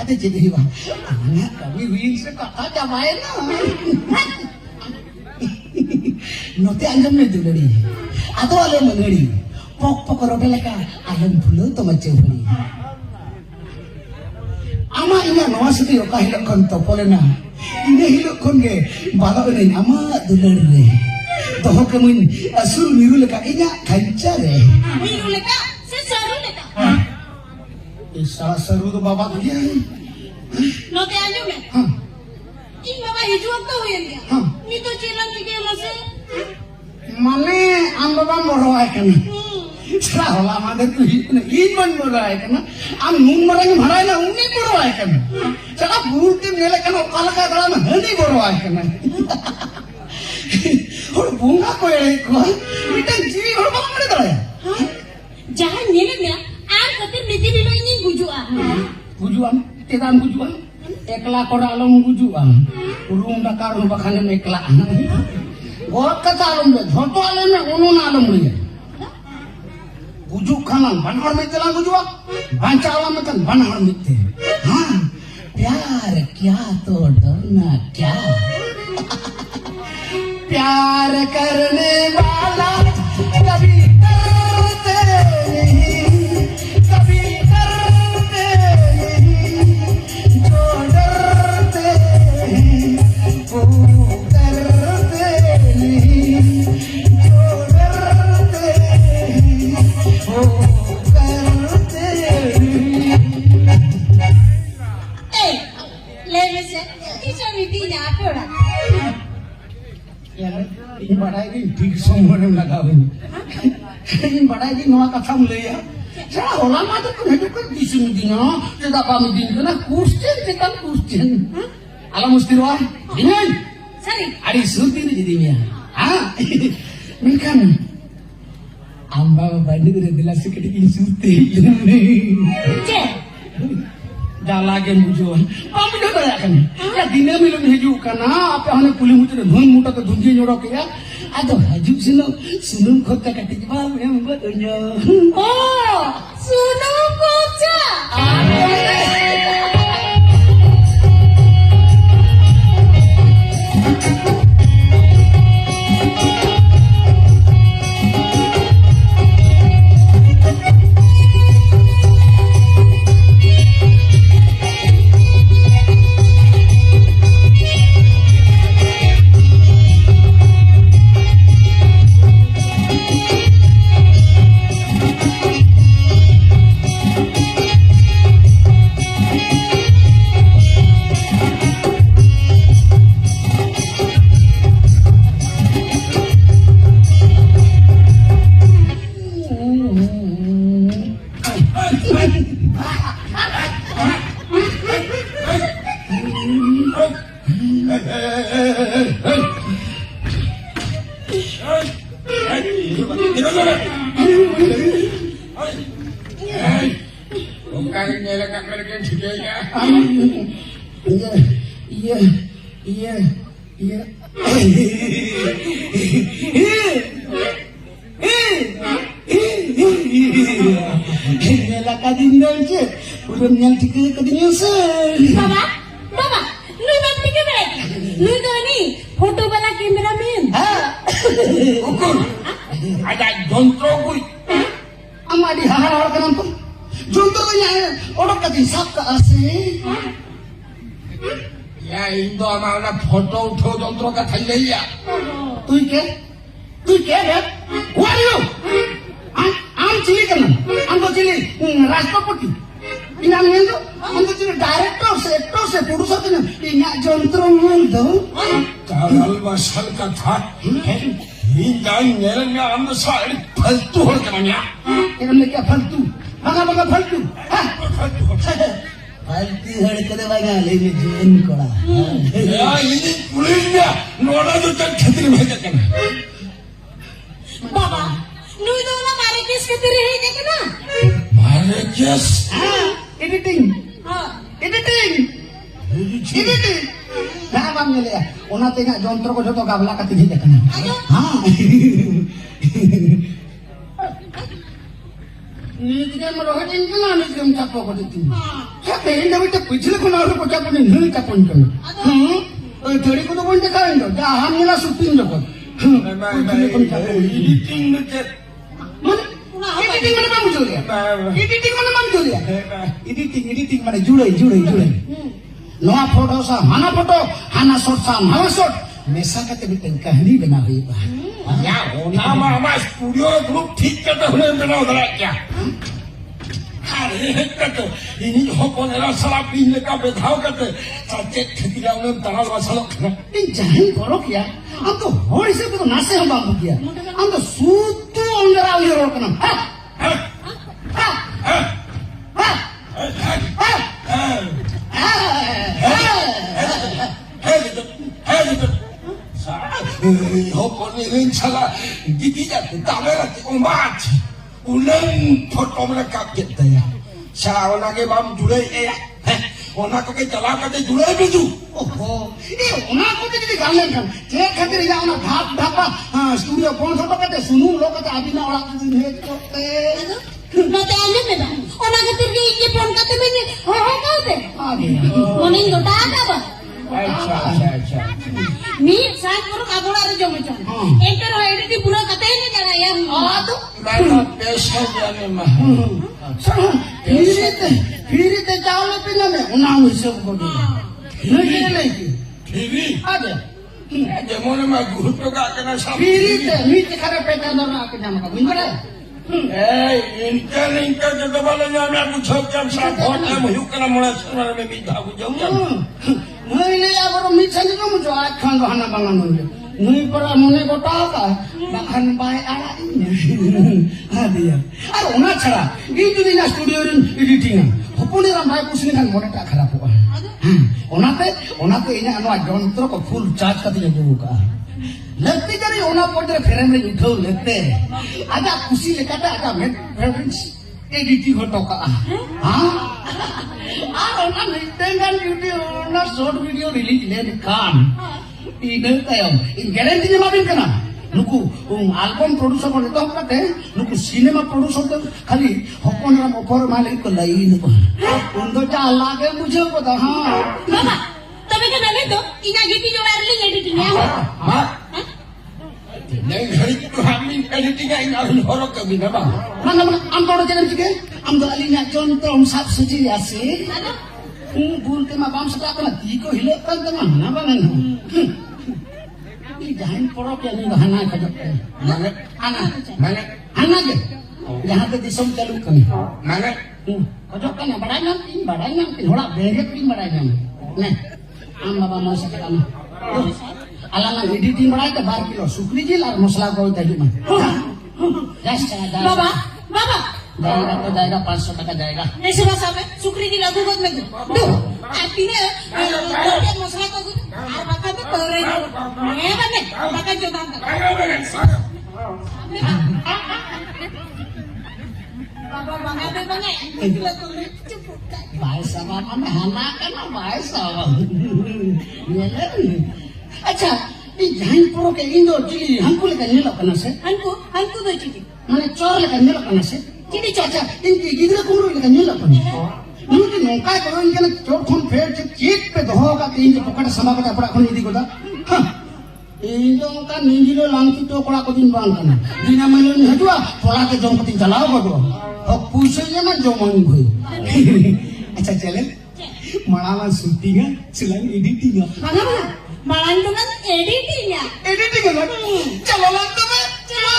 kata jadi bang, anak kami wins kata jamain na. Nanti anjam nih tuh dari, atau alam mengeri, pok roda leka, alam bulu to macam ni. Ama ina nawas itu yoka hilak kon topolena, ina hilak kon ke balak ni ama dular ni. Toh kemuin asul miru leka ina kancar eh. Miru leka, sesaru leka. Salah seru tu bapak dia. Nanti anjam nih. Ini bapak hijau kau yang dia. Ni tu cilan tiga masih. Mana amba moroai kan? Salah lama dah tu iman moroai kan? Am nun marang marai na uni moroai kan? Salah buruk tu nela kan kalau kata lama hendak moroai kan? Orang bunga kau yang kau, kita jadi orang apa mana dah ya? Jangan nyelemnya, ar ketir mesti bilo ini gujuan. Gujuan, tidak gujuan. Ekla koralong gujuan. Urung dakar bahkan ekla. Gua kata alum deh, foto alumnya unun alum dia. Gujuk kanan, banhar metelan gujuak. Banca alam metan banhar mete. हाँ, प्यार क्या तो डरना क्या? प्यार करने वाला कभी डरते नहीं, कभी डरते नहीं, जो डरते हैं वो करते नहीं, जो डरते हैं वो करते नहीं. Leve se, isso me tinha agora. ini badai ini dik semua yang lagawin. Ini badai ini nama kata mulai ya. Saya orang macam tu hidup kan di sini dina, tidak kami dina kena Kristen kita Kristen. Alam mustiwa, ini. Sorry. Ada sunti ni jadinya. Ah, ini kan. Amba banding dah jelas sedikit sunti. Cek. Dah lagi mujuan. Kami dah berakan. Ya dina milam hijau kana. Apa hanya kulit muda dan muda tu dunji nyorok ya. Aduh, hijau sunum kota katik bal yang buat dunia. Oh, sunum kota. Photo उठो जंत्रों का थई नहीं है. तू क्या है? Who are you? I'm Chili kanan. I'm the Chili Rashtrapati. Ini I'm Hindu. I'm the Chili director se producer tu ni. Ini jontro Hindu. Taral masal का था. Ini jangan ni amna sahaja फालतू हो क्या मनिया? Ini क्या फालतू? Banga फालतू. फालतू हड़कने वाला लेने जीवन कोड़ा यार ini kulitnya noda tu tak khatri में जाता है बाबा नुई तो ना मारे किस कतिर है देखे ना मारे किस editing हाँ nah bang ni ya ona tengah jontro ko joto gabla ka tinggi dekana ha Nitikan merohatin kena nitikan capo ko dito. Sabi, hindi mo ito pichila ko na ako capo ni hindi capon ko. Thirty ko to point ka rin do. Jahan nila shooting do ko. editing nete Editing mana bang Julia? Editing mana bang Julia? Editing mana Julia. Noa photo sa mana photo, hana shot sa mana shot. Mesa kate bitin kahani bana hui ba. ya nama mas studio group ठीक करते हुए बनाओ जरा क्या अरे करते ini hopon era salah pilih का बेधाव करते सच्चे ठेकिया उन्हें तनाल वासलों Ini jangan korok ya. Am to hori se to nase hamba bukia. Am to sutu ondara uli ror kana. Ha. hopon ini salah gigi jadi kamera umat ulen foto mereka kita ya salah orang ke bam julai orang ko ke jala kate julai biju Oho. Una ko jadi galan kan. Je khatir ya una dhapa studio kon sa kate sunung lo kate abina ola he kote. No te año me da. Ona que te ríe por que te viene. Kaute. Ade. Monin do ta ba. अच्छा मी साथ करो काबोड़ा रे जम चन. Enter हो edit पूरा कते नहीं जाना या. तो मैं पैसा जाने में फिर ते चावल पिना में una सब को दे. नहीं लेके. Free Ade. जेमोने में गुरु तो का करना सब फिर ते मीट खरे पेटा दो ना के जाम का बिंदरे. इनका जो दबाले ना मैं कुछ क्या साथ बहुत है मुझे करना मुड़ा सुना में भी था कुछ नहीं ले या बरो मीट संग को मुझे आज खान बहाना बंगा मुझे. नहीं परा मुने को टाका bahkan baik ala ini. Ade ya. Aro una chara. Gitu di studio rin editing. Hopone ram bhai pusing kan mone ta kharap hoga. Onate ini anu jontro ko full charge kate jago ka. लगती जरी होना पड़े फिर में उठो लेते आजा खुशी लेकर आजा मैं फ्रेंड्स एडिटिंग हो तो का हाँ और ना इंस्टाग्राम वीडियो ना शॉर्ट वीडियो रिलीज लेने काम इधर तयम इन गारंटी ने माबिन करना नुकु एल्बम प्रोड्यूसर को लेता होता है नुकु सिनेमा प्रोड्यूसर तो खाली हॉपन राम ऑफर मालिक को लाइन को उनको जा लागे मुझे को तो हाँ Mama, tapi kan ada tuh, ina gitu jo early editingnya. हाँ नहीं घड़ी तो हम एडिटिंग इन अरुण होरो कभी ना बा mana am to jangan juga am do alinya contoh sab suci asi Ada? bul ke ma bam sata kana ti ko hile kan kan na banan ini jahan porok ya ni hana ka jok mana mana hana je jahan te disom chalu kan mana kojok kan badai nan hola beret pin badai nan ne am baba ma sata kana alangan editing badai ke 12 kilo sukri jil ar masala ko tadi mah jas ada Baba, जाएगा तो जाएगा 500 टका जाएगा नहीं सुबह साहब, सुक्री की लागू कर में दो artinya dia masalah kau tu, bakal tu terus ni mana, bakal jodoh tak. Baba bangga, itu tu cukup. भाई साहब हमें हना करना भाई साहब ये ले अच्छा ये जान पड़ो के इंदो चिली हमको लेकर नहीं लगना से Hanku tu citi. माने चोर लेकर नहीं लगना से Citi चाचा इनकी गिदरे कुमरो लेकर नहीं लगना नुकी नौका करो इनके ना चोर फोन फेर चीट पे धोगा कि इनके पकड़ समा का पड़ा कोनी दी कोदा इंदो का निंजिलो लांकी तो पड़ा को दिन बांग करना दिना मेलो नहीं हटवा थोड़ा के जों पति चलाओ बगो अब पूछे ये ना जो मांग हुई अच्छा चले मनावा शूटिंग है चलन एडिटिंग है Mana mana, malam tu kan editingnya. Editing है ना चलो लंदन में चलो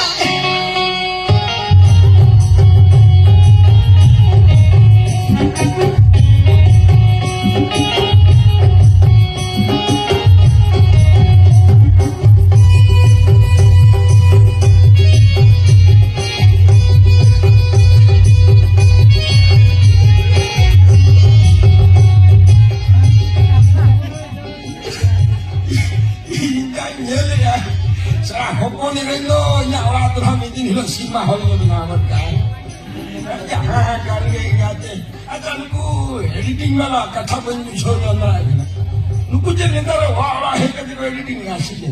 Hoponi rendo nyawa terham ini hilo sima holio mengamat kan. Jangan kali ingatnya. Acanku editing malah kata penjual yang lain. Nuku jadi ntar wah hebat itu editing ngasih.